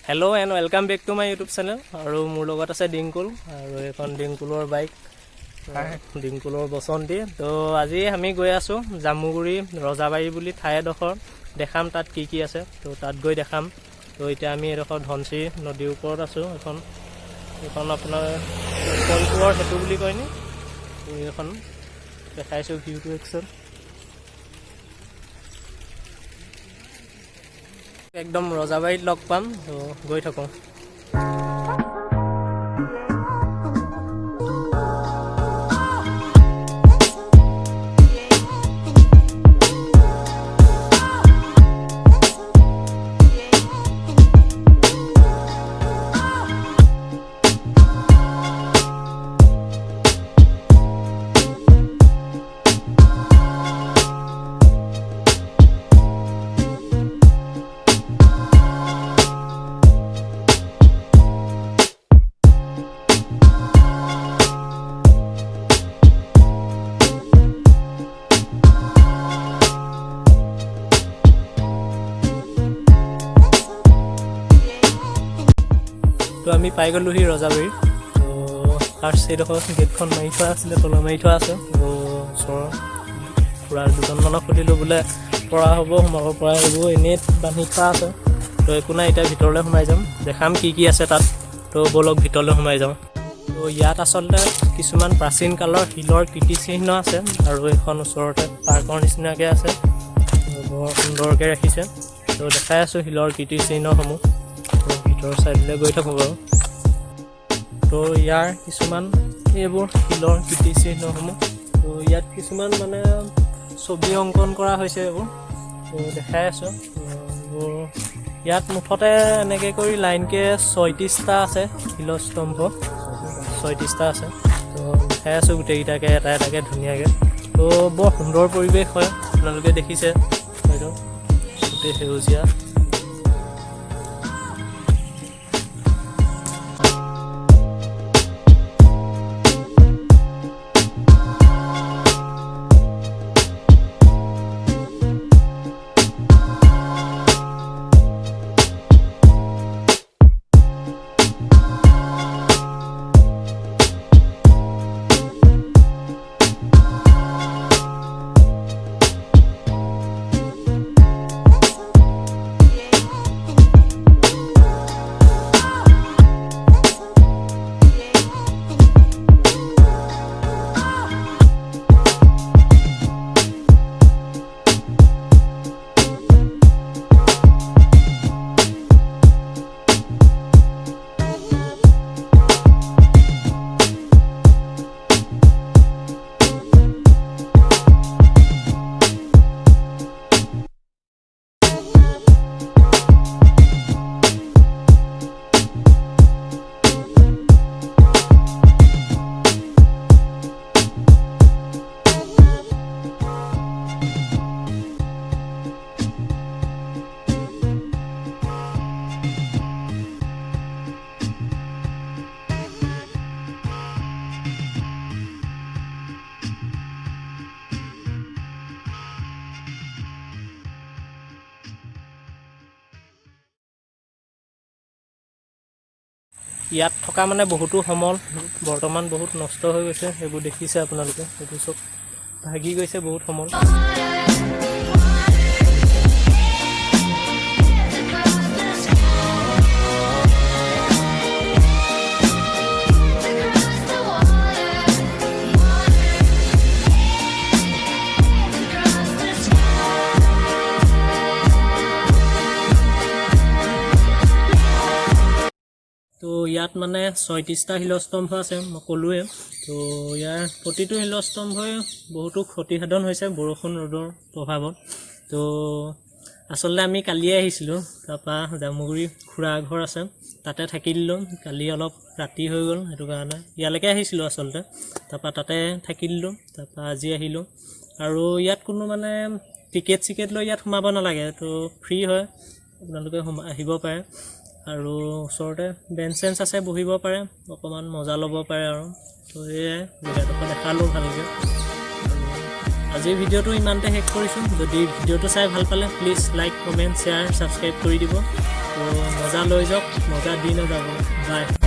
Hello and welcome back to my YouTube channel. আৰু মোৰ লগত আছে ডিংকুল আৰু এখন ডিংকুলৰ বাইক ডিংকুলৰ বসন্তি তো আজি আমি গৈ আছো জামুগুৰি ৰজাবাৰী বুলি ঠাই এডোখৰ দেখাম তাত কি আছে তো তাত গৈ দেখাম তো এতিয়া আমি এডোখৰ ধনসি নদীৰ ওপৰত আছো এখন আপোনাৰ কলপুৰৰ হেতু বুলি কয় নি এখন দেখাইছো ভিউটো একচন একদম ৰজাবাৰীত লগ পাম তো গৈ থাকোঁ তো আমি পাই গ'লোহি ৰজাবাৰী তো ফাৰ্ষ্ট সেইডোখৰ গেটখন মাৰি থোৱা আছিলে তলা মাৰি থোৱা আছে তো ওচৰৰ খুৰাৰ দুজনমানক সুধিলোঁ বোলে পৰা হ'ব সোমাব পৰা হ'ব এনেই বান্ধি থোৱা আছে তো একো নাই এতিয়া ভিতৰলৈ সোমাই যাম দেখাম কি আছে তাত তো বলক ভিতৰলৈ সোমাই যাওঁ তো ইয়াত আচলতে কিছুমান প্ৰাচীন কালৰ শিলৰ কীৰ্তিচিহ্ন আছে আৰু এখন ওচৰতে পাৰ্কৰ নিচিনাকৈ আছে বৰ সুন্দৰকৈ ৰাখিছে তো দেখাই আছোঁ শিলৰ কীৰ্তিচিহ্নসমূহ ভিতৰ চাইডলৈ গৈ থাকোঁ বাৰু তো ইয়াৰ কিছুমান এইবোৰ শিলৰ কীৰ্তিচিহ্নসমূহ তো ইয়াত কিছুমান মানে ছবি অংকন কৰা হৈছে এইবোৰ তো দেখাই আছোঁ ইয়াত মুঠতে এনেকৈ কৰি লাইনকৈ 36টা আছে শিলৰ স্তম্ভ 36টা আছে তো দেখাই আছোঁ গোটেইকেইটাকে এটা এটাকৈ ধুনীয়াকৈ তো বৰ সুন্দৰ পৰিৱেশ হয় আপোনালোকে দেখিছে হয়তো গোটেই সেউজীয়া ইয়াত থকা মানে বহুতো সমল বৰ্তমান বহুত নষ্ট হৈ গৈছে সেইবোৰ দেখিছে আপোনালোকে এইটো চব ভাগি গৈছে বহুত সমল তো ইয়াত মানে 36টা শিলস্তম্ভ আছে মই ক'লোৱে তো ইয়াৰ প্ৰতিটো শিলস্তম্ভই বহুতো ক্ষতিসাধন হৈছে বৰষুণ ৰ'দৰ প্ৰভাৱত তো আচলতে আমি কালিয়ে আহিছিলোঁ তাৰপৰা জামুগুৰি খুৰা ঘৰ আছে তাতে থাকি দিলোঁ কালি অলপ ৰাতি হৈ গ'ল সেইটো কাৰণে ইয়ালৈকে আহিছিলোঁ আচলতে তাৰপৰা তাতে থাকি দিলোঁ তাৰপৰা আজি আহিলোঁ আৰু ইয়াত কোনো মানে টিকেট লৈ ইয়াত সোমাব নালাগে তো ফ্ৰী হয় আপোনালোকে আহিব পাৰে আৰু ওচৰতে বেঞ্চ আছে বহিব পাৰে অকমান মজা ল'ব পাৰে আৰু তো এই জেগাটো দেখালো ভালকৈ আজিৰ ভিডিঅ'টো ইমানতে শেষ কৰিছোঁ যদি ভিডিঅ'টো চাই ভাল পালে please like comment share subscribe কৰি দিব তো তো মজা লৈ যাওক, মজা দি নাযাব। বাই।